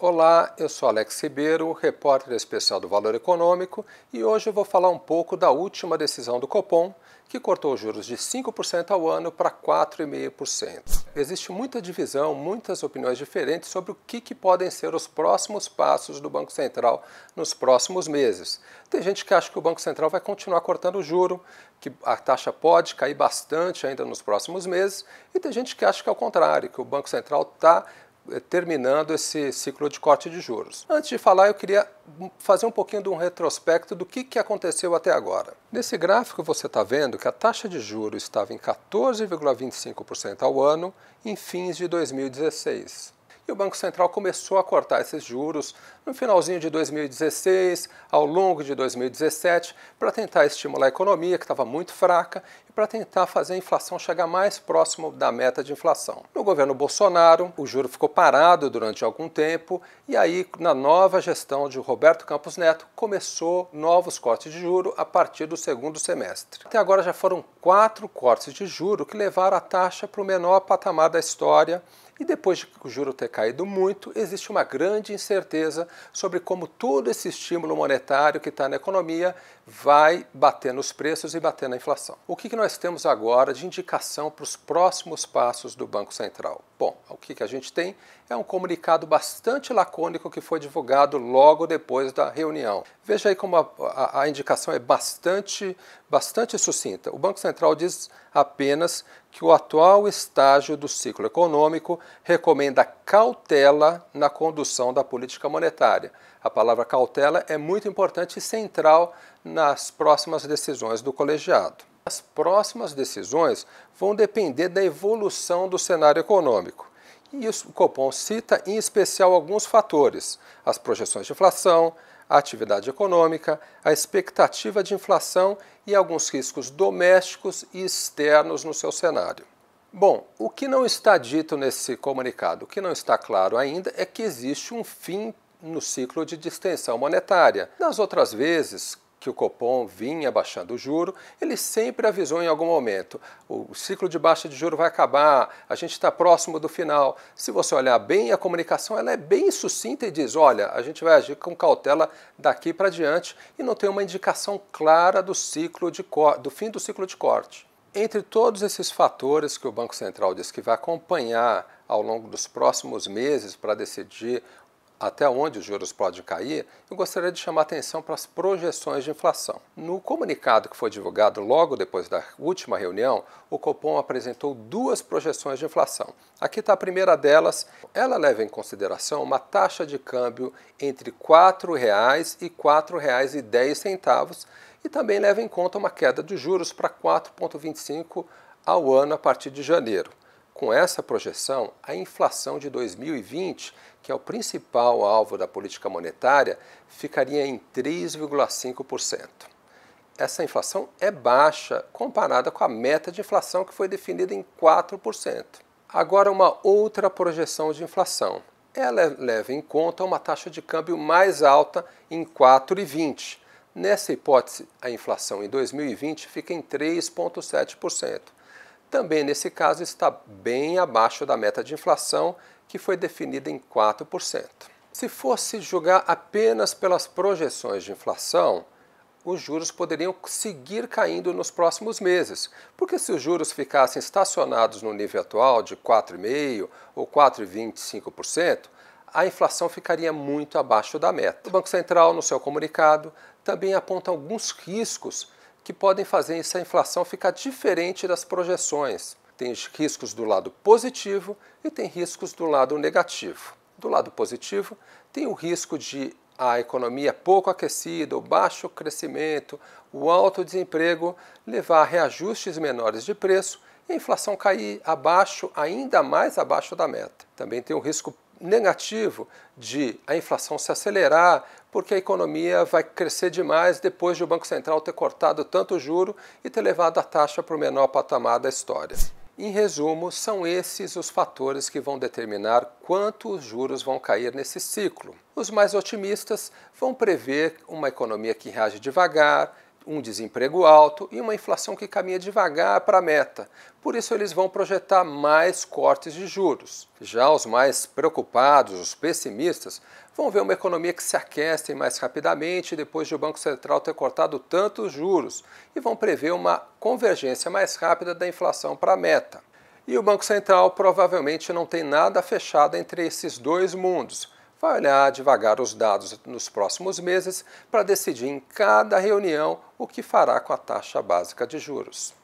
Olá, eu sou Alex Ribeiro, repórter especial do Valor Econômico, e hoje eu vou falar um pouco da última decisão do Copom, que cortou os juros de 5% ao ano para 4,5%. Existe muita divisão, muitas opiniões diferentes sobre o que podem ser os próximos passos do Banco Central nos próximos meses. Tem gente que acha que o Banco Central vai continuar cortando o juro, que a taxa pode cair bastante ainda nos próximos meses, e tem gente que acha que é o contrário, que o Banco Central está terminando esse ciclo de corte de juros. Antes de falar, eu queria fazer um pouquinho de um retrospecto do que aconteceu até agora. Nesse gráfico você está vendo que a taxa de juros estava em 14,25% ao ano em fins de 2016. E o Banco Central começou a cortar esses juros no finalzinho de 2016, ao longo de 2017, para tentar estimular a economia, que estava muito fraca, e para tentar fazer a inflação chegar mais próximo da meta de inflação. No governo Bolsonaro, o juro ficou parado durante algum tempo, e aí, na nova gestão de Roberto Campos Neto, começou novos cortes de juro a partir do segundo semestre. Até agora já foram 4 cortes de juro que levaram a taxa para o menor patamar da história. E depois de o juro ter caído muito, existe uma grande incerteza sobre como todo esse estímulo monetário que está na economia vai bater nos preços e bater na inflação. O que nós temos agora de indicação para os próximos passos do Banco Central? Bom, o que a gente tem é um comunicado bastante lacônico que foi divulgado logo depois da reunião. Veja aí como a indicação é bastante sucinta. O Banco Central diz apenas que o atual estágio do ciclo econômico recomenda cautela na condução da política monetária. A palavra cautela é muito importante e central nas próximas decisões do colegiado. As próximas decisões vão depender da evolução do cenário econômico. E o Copom cita em especial alguns fatores: as projeções de inflação, a atividade econômica, a expectativa de inflação e alguns riscos domésticos e externos no seu cenário. Bom, o que não está dito nesse comunicado, o que não está claro ainda é que existe um fim no ciclo de distensão monetária. Das outras vezes que o Copom vinha baixando o juro, ele sempre avisou em algum momento: o ciclo de baixa de juro vai acabar, a gente está próximo do final. Se você olhar bem, a comunicação ela é bem sucinta e diz: olha, a gente vai agir com cautela daqui para diante, e não tem uma indicação clara do fim do ciclo de corte. Entre todos esses fatores que o Banco Central diz que vai acompanhar ao longo dos próximos meses para decidir até onde os juros podem cair, eu gostaria de chamar a atenção para as projeções de inflação. No comunicado que foi divulgado logo depois da última reunião, o Copom apresentou 2 projeções de inflação. Aqui está a primeira delas. Ela leva em consideração uma taxa de câmbio entre R$ 4,00 e R$ 4,10 e também leva em conta uma queda de juros para 4,25% ao ano a partir de janeiro. Com essa projeção, a inflação de 2020, que é o principal alvo da política monetária, ficaria em 3,5%. Essa inflação é baixa comparada com a meta de inflação que foi definida em 4%. Agora, uma outra projeção de inflação. Ela leva em conta uma taxa de câmbio mais alta em 4,20%. Nessa hipótese, a inflação em 2020 fica em 3,7%. Também nesse caso está bem abaixo da meta de inflação, que foi definida em 4%. Se fosse julgar apenas pelas projeções de inflação, os juros poderiam seguir caindo nos próximos meses, porque se os juros ficassem estacionados no nível atual de 4,5% ou 4,25%, a inflação ficaria muito abaixo da meta. O Banco Central, no seu comunicado, também aponta alguns riscos que podem fazer essa inflação ficar diferente das projeções. Tem riscos do lado positivo e tem riscos do lado negativo. Do lado positivo, tem o risco de a economia pouco aquecida, o baixo crescimento, o alto desemprego levar a reajustes menores de preço e a inflação cair abaixo, ainda mais abaixo da meta. Também tem o risco negativo de a inflação se acelerar, porque a economia vai crescer demais depois de o Banco Central ter cortado tanto o juro e ter levado a taxa para o menor patamar da história. Em resumo, são esses os fatores que vão determinar quanto os juros vão cair nesse ciclo. Os mais otimistas vão prever uma economia que reage devagar, um desemprego alto e uma inflação que caminha devagar para a meta. Por isso, eles vão projetar mais cortes de juros. Já os mais preocupados, os pessimistas, vão ver uma economia que se aquece mais rapidamente depois de o Banco Central ter cortado tantos juros e vão prever uma convergência mais rápida da inflação para a meta. E o Banco Central provavelmente não tem nada fechado entre esses dois mundos. Vai olhar devagar os dados nos próximos meses para decidir em cada reunião o que fará com a taxa básica de juros.